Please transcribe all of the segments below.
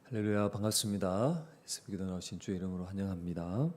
할렐루야, 반갑습니다. 새벽기도 나오신 주의 이름으로 환영합니다.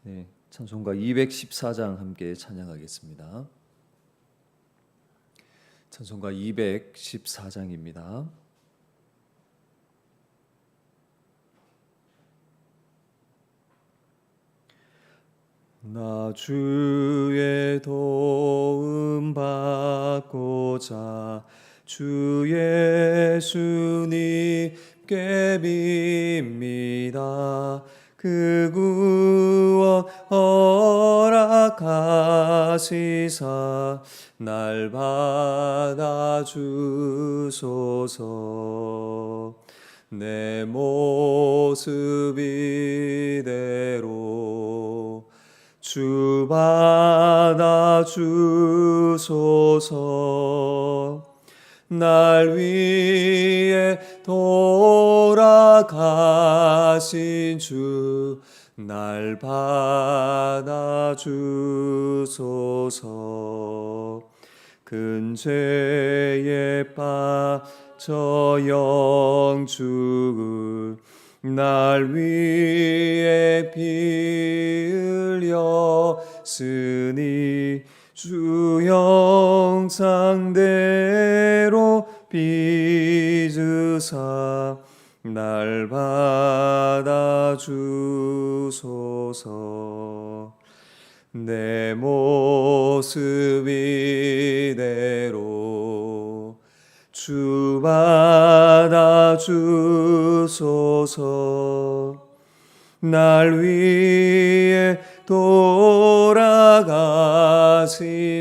네, 찬송가 214장 함께 찬양하겠습니다. 찬송가 214장입니다. 나 주의 도움 받고자 주 예수님께 빕니다. 그 구원 허락하시사 날 받아주소서. 내 모습 이대로 주 받아주소서. 날 위해 돌아가신 주 날 받아주소서. 근죄에 빠져 영죽을 날 위해 피 흘렸으니 주 형상대로 빚으사 날 받아주소서. 내 모습 이대로 주 받아주소서. 날 위해 돌아가신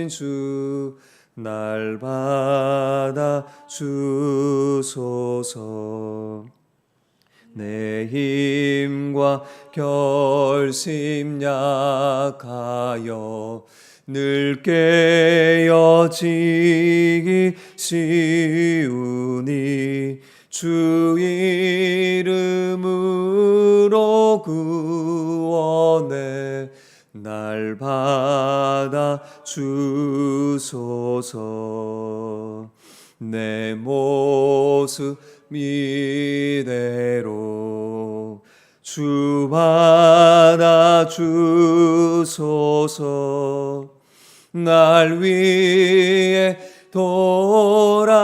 주 날 받아주소서. 내 힘과 결심 약하여 늘 깨어지기 쉬우니 주 이름으로 구원해 날 받아주소서. 내 모습 이대로 주 받아주소서. 날 위해 돌아가신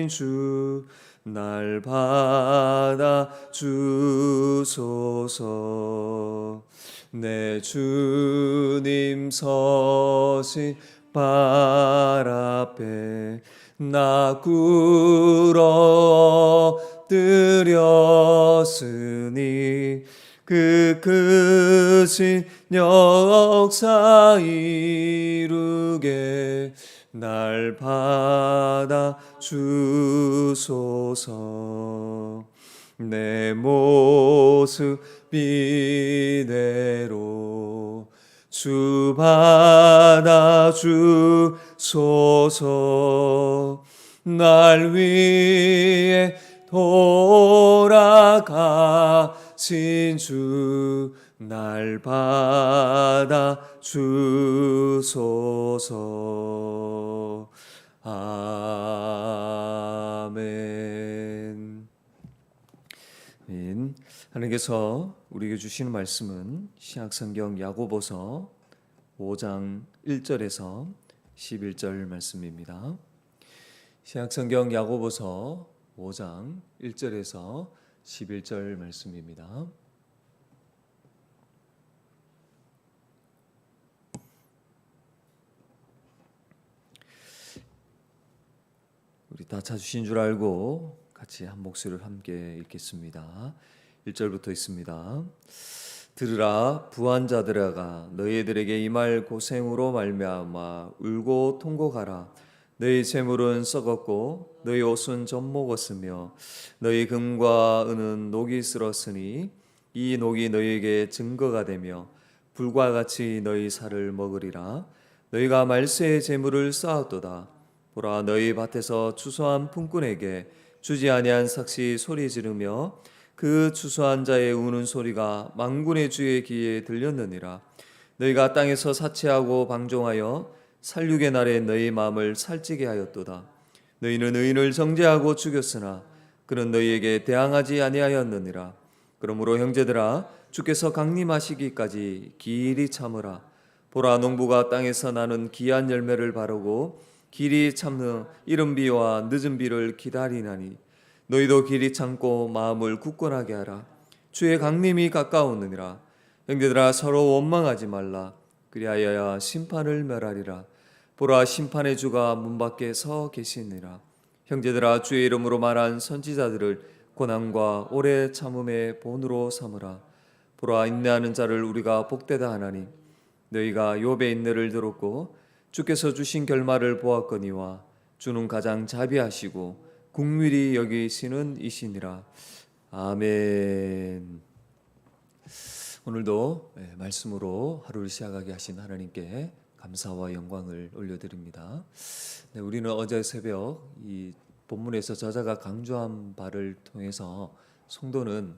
주 날 받아주소서. 내 주님 서신 발 앞에 나 꿇어 엎드렸으니 그 크신 역사 이루게 날 받아주소서. 내 모습 이대로 주 받아주소서. 날 위해 돌아가신 주 날 받아주소서. 아멘. 하나님께서 우리에게 주시는 말씀은 신약성경 야고보서 5장 1절에서 11절 말씀입니다. 신약성경 야고보서 5장 1절에서 11절 말씀입니다. 우리 다 찾으신 줄 알고 같이 한 목소리를 함께 읽겠습니다. 1절부터 있습니다. 들으라 부한 자들아가 너희들에게 임할 고생으로 말미암아 울고 통곡하라. 너희 재물은 썩었고 너희 옷은 젖먹었으며 너희 금과 은은 녹이 쓸었으니 이 녹이 너희에게 증거가 되며 불과 같이 너희 살을 먹으리라. 너희가 말세의 재물을 쌓았도다. 보라 너희 밭에서 추수한 품꾼에게 주지 아니한 삭시 소리 지르며 그 추수한 자의 우는 소리가 만군의 주의 귀에 들렸느니라. 너희가 땅에서 사치하고 방종하여 살육의 날에 너희 마음을 살찌게 하였도다. 너희는 의인을 정죄하고 죽였으나 그는 너희에게 대항하지 아니하였느니라. 그러므로 형제들아, 주께서 강림하시기까지 길이 참으라. 보라, 농부가 땅에서 나는 귀한 열매를 바르고 길이 참는 이른 비와 늦은 비를 기다리나니 너희도 길이 참고 마음을 굳건하게 하라. 주의 강림이 가까우느니라. 형제들아, 서로 원망하지 말라. 그리하여야 심판을 멸하리라. 보라, 심판의 주가 문 밖에 서 계시니라. 형제들아, 주의 이름으로 말한 선지자들을 고난과 오래 참음의 본으로 삼으라. 보라, 인내하는 자를 우리가 복되다 하나니 너희가 욥의 인내를 들었고 주께서 주신 결말을 보았거니와 주는 가장 자비하시고 긍휼히 여기시는 이시니라. 아멘. 오늘도 말씀으로 하루를 시작하게 하신 하나님께 감사와 영광을 올려드립니다. 우리는 어제 새벽 이 본문에서 저자가 강조한 바를 통해서 성도는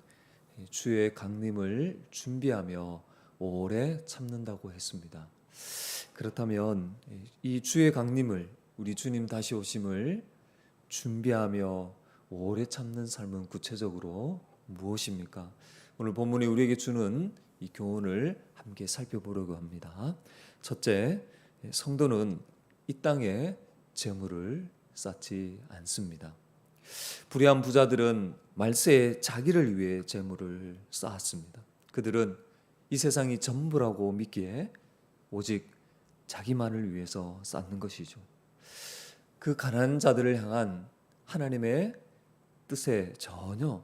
주의 강림을 준비하며 오래 참는다고 했습니다. 그렇다면 이 주의 강림을, 우리 주님 다시 오심을 준비하며 오래 참는 삶은 구체적으로 무엇입니까? 오늘 본문이 우리에게 주는 이 교훈을 함께 살펴보려고 합니다. 첫째, 성도는 이 땅에 재물을 쌓지 않습니다. 불의한 부자들은 말세에 자기를 위해 재물을 쌓았습니다. 그들은 이 세상이 전부라고 믿기에 오직 자기만을 위해서 쌓는 것이죠. 그 가난한 자들을 향한 하나님의 뜻에 전혀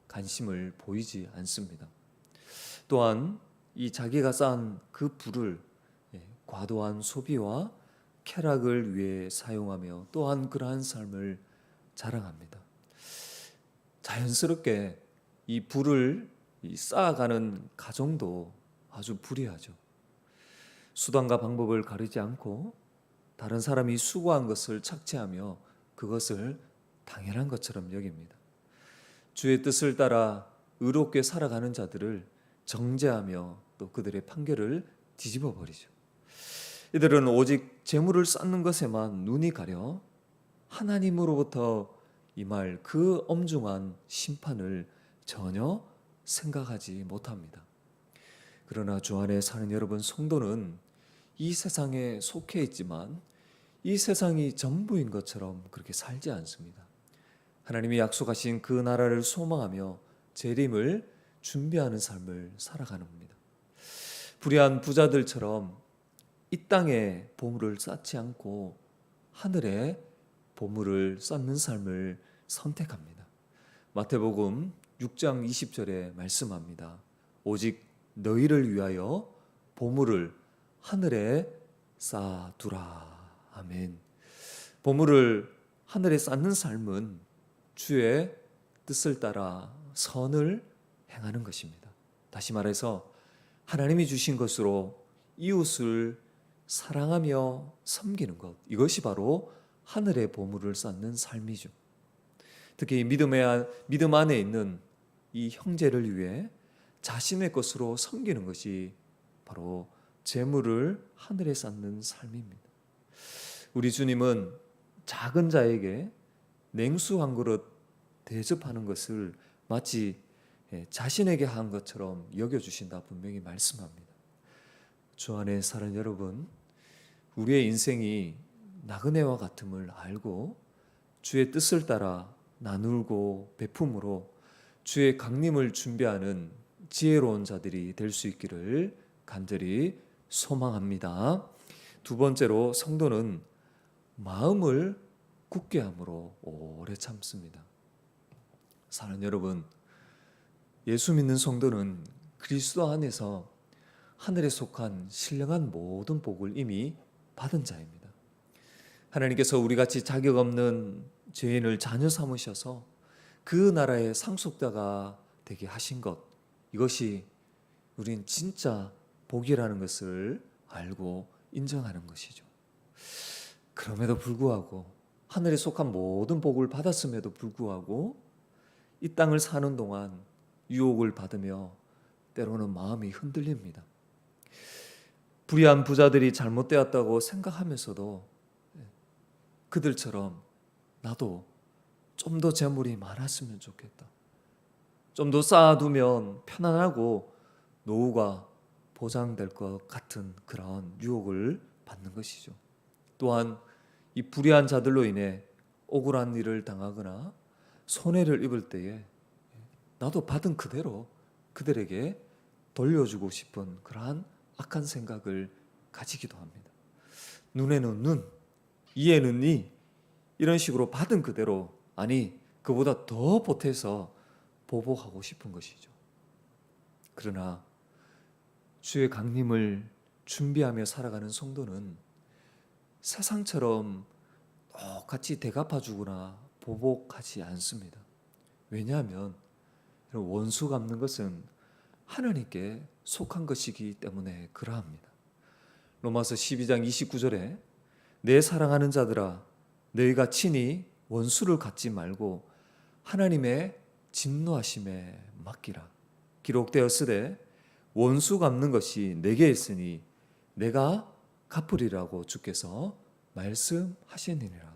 관심을 보이지 않습니다. 또한 이 자기가 쌓은 그 부를 과도한 소비와 쾌락을 위해 사용하며 또한 그러한 삶을 자랑합니다. 자연스럽게 이 부를 쌓아가는 가정도 아주 불의하죠. 수단과 방법을 가리지 않고 다른 사람이 수고한 것을 착취하며 그것을 당연한 것처럼 여깁니다. 주의 뜻을 따라 의롭게 살아가는 자들을 정죄하며 또 그들의 판결을 뒤집어 버리죠. 이들은 오직 재물을 쌓는 것에만 눈이 가려 하나님으로부터 임할 그 엄중한 심판을 전혀 생각하지 못합니다. 그러나 주 안에 사는 여러분 성도는 이 세상에 속해 있지만 이 세상이 전부인 것처럼 그렇게 살지 않습니다. 하나님이 약속하신 그 나라를 소망하며 재림을 준비하는 삶을 살아가는 겁니다. 불의한 부자들처럼 이 땅에 보물을 쌓지 않고 하늘에 보물을 쌓는 삶을 선택합니다. 마태복음 6장 20절에 말씀합니다. 오직 너희를 위하여 보물을 하늘에 쌓아두라. 아멘. 보물을 하늘에 쌓는 삶은 주의 뜻을 따라 선을 행하는 것입니다. 다시 말해서 하나님이 주신 것으로 이웃을 사랑하며 섬기는 것, 이것이 바로 하늘의 보물을 쌓는 삶이죠. 특히 믿음 안에 있는 이 형제를 위해 자신의 것으로 섬기는 것이 바로 재물을 하늘에 쌓는 삶입니다. 우리 주님은 작은 자에게 냉수 한 그릇 대접하는 것을 마치 자신에게 한 것처럼 여겨주신다 분명히 말씀합니다. 주 안에 사는 여러분, 우리의 인생이 나그네와 같음을 알고 주의 뜻을 따라 나누고 베품으로 주의 강림을 준비하는 지혜로운 자들이 될 수 있기를 간절히 소망합니다. 두 번째로 성도는 마음을 굳게 함으로 오래 참습니다. 사랑하는 여러분, 예수 믿는 성도는 그리스도 안에서 하늘에 속한 신령한 모든 복을 이미 받은 자입니다. 하나님께서 우리같이 자격 없는 죄인을 자녀 삼으셔서 그 나라의 상속자가 되게 하신 것, 이것이 우린 진짜 복이라는 것을 알고 인정하는 것이죠. 그럼에도 불구하고 하늘에 속한 모든 복을 받았음에도 불구하고 이 땅을 사는 동안 유혹을 받으며 때로는 마음이 흔들립니다. 불의한 부자들이 잘못되었다고 생각하면서도 그들처럼 나도 좀 더 재물이 많았으면 좋겠다. 좀 더 쌓아두면 편안하고 노후가 보장될 것 같은 그런 유혹을 받는 것이죠. 또한 이 불의한 자들로 인해 억울한 일을 당하거나 손해를 입을 때에 나도 받은 그대로 그들에게 돌려주고 싶은 그러한 악한 생각을 가지기도 합니다. 눈에는 눈, 이에는 이, 이런 식으로 받은 그대로, 아니 그보다 더 보태서 보복하고 싶은 것이죠. 그러나 주의 강림을 준비하며 살아가는 성도는 세상처럼 똑같이 대갚아주거나 보복하지 않습니다. 왜냐하면 원수 갚는 것은 하나님께 속한 것이기 때문에 그러합니다. 로마서 12장 29절에 내 사랑하는 자들아 너희가 친히 원수를 갚지 말고 하나님의 진노하심에 맡기라. 기록되었으되 원수 갚는 것이 내게 있으니 내가 갚으리라고 주께서 말씀하시니라.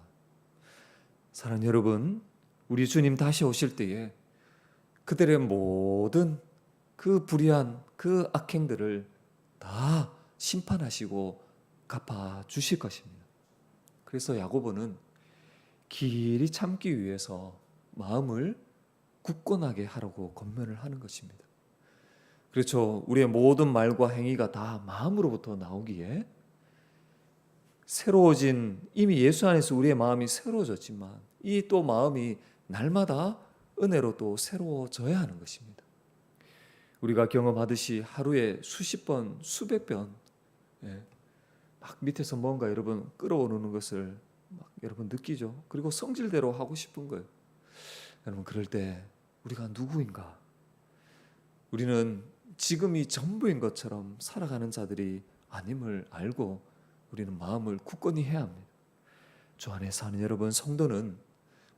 사랑하는 여러분, 우리 주님 다시 오실 때에 그들의 모든 그 불의한 그 악행들을 다 심판하시고 갚아 주실 것입니다. 그래서 야고보는 길이 참기 위해서 마음을 굳건하게 하라고 권면을 하는 것입니다. 그렇죠. 우리의 모든 말과 행위가 다 마음으로부터 나오기에 새로워진, 이미 예수 안에서 우리의 마음이 새로워졌지만 이 또 마음이 날마다 은혜로 또 새로워져야 하는 것입니다. 우리가 경험하듯이 하루에 수십 번, 수백 번 막 밑에서 뭔가 여러분 끌어오르는 것을 막 여러분 느끼죠. 그리고 성질대로 하고 싶은 거예요. 여러분 그럴 때 우리가 누구인가? 우리는 지금이 전부인 것처럼 살아가는 자들이 아님을 알고 우리는 마음을 굳건히 해야 합니다. 주 안에 사는 여러분 성도는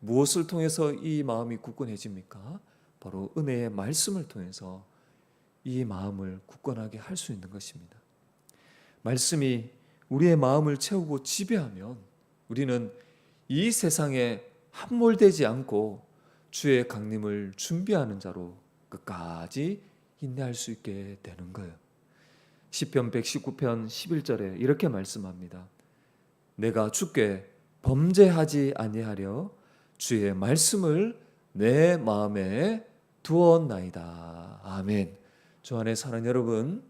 무엇을 통해서 이 마음이 굳건해집니까? 바로 은혜의 말씀을 통해서 이 마음을 굳건하게 할 수 있는 것입니다. 말씀이 우리의 마음을 채우고 지배하면 우리는 이 세상에 함몰되지 않고 주의 강림을 준비하는 자로 끝까지 인내할 수 있게 되는 거예요. 시편 119편 11절에 이렇게 말씀합니다. 내가 주께 범죄하지 아니하려 주의 말씀을 내 마음에 두었나이다. 아멘. 주 안에 사는 여러분,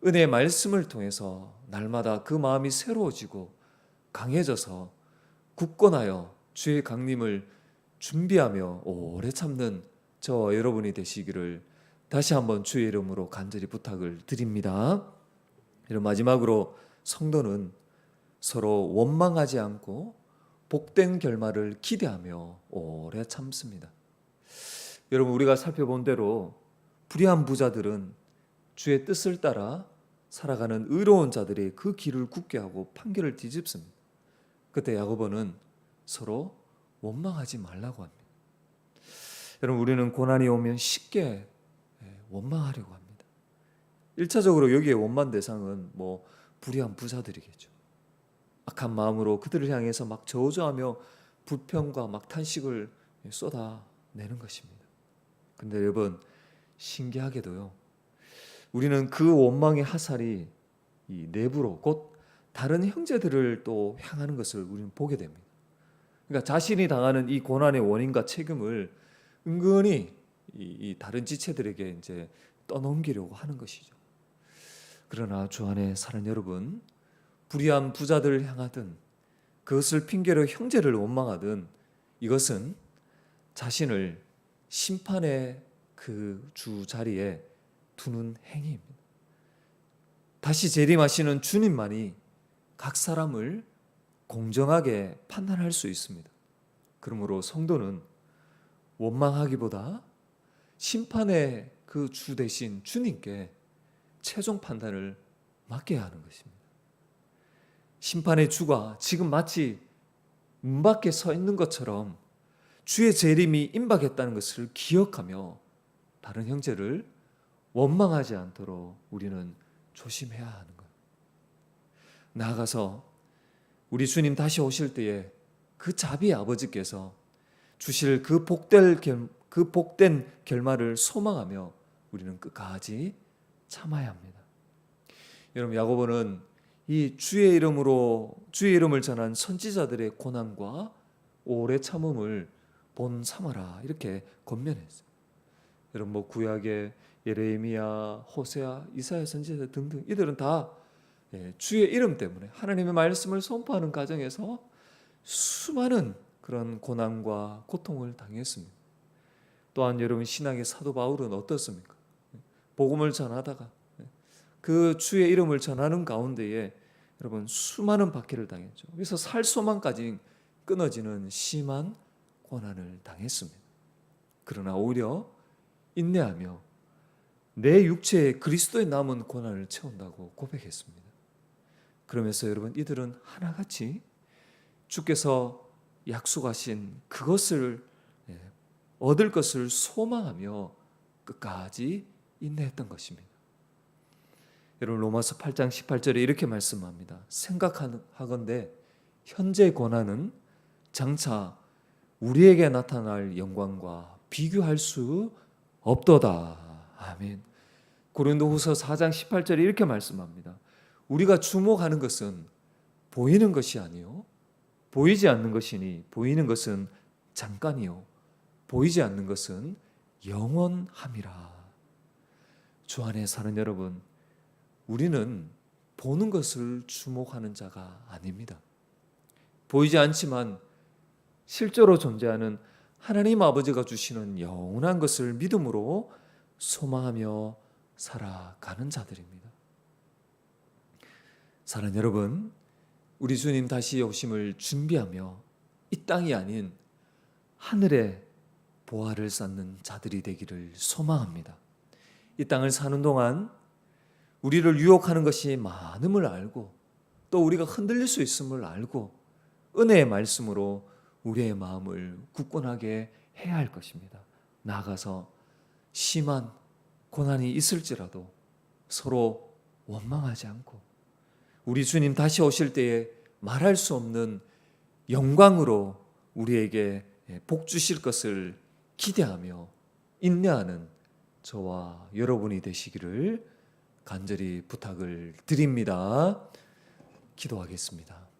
은혜의 말씀을 통해서 날마다 그 마음이 새로워지고 강해져서 굳건하여 주의 강림을 준비하며 오래 참는 저와 여러분이 되시기를 다시 한번 주의 이름으로 간절히 부탁을 드립니다. 이런 마지막으로 성도는 서로 원망하지 않고 복된 결말을 기대하며 오래 참습니다. 여러분 우리가 살펴본 대로 불의한 부자들은 주의 뜻을 따라 살아가는 의로운 자들이 그 길을 굳게 하고 판결을 뒤집습니다. 그때 야고보는 서로 원망하지 말라고 합니다. 여러분 우리는 고난이 오면 쉽게 원망하려고 합니다. 1차적으로 여기에 원망 대상은 불의한 부자들이겠죠. 악한 마음으로 그들을 향해서 막 저주하며 불평과 막 탄식을 쏟아내는 것입니다. 근데 여러분 신기하게도요. 우리는 그 원망의 화살이 이 내부로 곧 다른 형제들을 또 향하는 것을 우리는 보게 됩니다. 그러니까 자신이 당하는 이 고난의 원인과 책임을 은근히 이 다른 지체들에게 이제 떠넘기려고 하는 것이죠. 그러나 주 안에 사는 여러분, 불의한 부자들을 향하든 그것을 핑계로 형제를 원망하든 이것은 자신을 심판의 그 주 자리에 두는 행위입니다. 다시 재림하시는 주님만이 각 사람을 공정하게 판단할 수 있습니다. 그러므로 성도는 원망하기보다 심판의 그 주 대신 주님께 최종 판단을 맡겨야 하는 것입니다. 심판의 주가 지금 마치 문 밖에 서 있는 것처럼 주의 재림이 임박했다는 것을 기억하며 다른 형제를 원망하지 않도록 우리는 조심해야 하는 거예요. 나아가서 우리 주님 다시 오실 때에 그 자비의 아버지께서 주실 그 복된 결말을 소망하며 우리는 끝까지 참아야 합니다. 여러분, 야고보는 이 주의 이름을 전한 선지자들의 고난과 오래 참음을 본 삼아라 이렇게 권면했어요. 여러분, 구약의 예레미야, 호세아, 이사야 선지자 등등 이들은 다 주의 이름 때문에 하나님의 말씀을 선포하는 과정에서 수많은 그런 고난과 고통을 당했습니다. 또한 여러분, 신앙의 사도 바울은 어떻습니까? 복음을 전하다가 그 주의 이름을 전하는 가운데에 여러분 수많은 박해를 당했죠. 그래서 살 소망까지 끊어지는 심한 고난을 당했습니다. 그러나 오히려 인내하며 내 육체에 그리스도의 남은 고난을 채운다고 고백했습니다. 그러면서 여러분, 이들은 하나같이 주께서 약속하신 그것을 얻을 것을 소망하며 끝까지 인내했던 것입니다. 여러분, 로마서 8장 18절에 이렇게 말씀합니다. 생각하건대 현재 고난은 장차 우리에게 나타날 영광과 비교할 수 없도다. 아멘. 고린도후서 4장 18절에 이렇게 말씀합니다. 우리가 주목하는 것은 보이는 것이 아니요 보이지 않는 것이니 보이는 것은 잠깐이요 보이지 않는 것은 영원함이라. 주 안에 사는 여러분, 우리는 보는 것을 주목하는 자가 아닙니다. 보이지 않지만 실제로 존재하는 하나님 아버지가 주시는 영원한 것을 믿음으로 소망하며 살아가는 자들입니다. 사랑하는 여러분, 우리 주님 다시 오심을 준비하며 이 땅이 아닌 하늘의 보화를 쌓는 자들이 되기를 소망합니다. 이 땅을 사는 동안 우리를 유혹하는 것이 많음을 알고 또 우리가 흔들릴 수 있음을 알고 은혜의 말씀으로 우리의 마음을 굳건하게 해야 할 것입니다. 나아가서 심한 고난이 있을지라도 서로 원망하지 않고 우리 주님 다시 오실 때에 말할 수 없는 영광으로 우리에게 복 주실 것을 기대하며 인내하는 저와 여러분이 되시기를 간절히 부탁을 드립니다. 기도하겠습니다.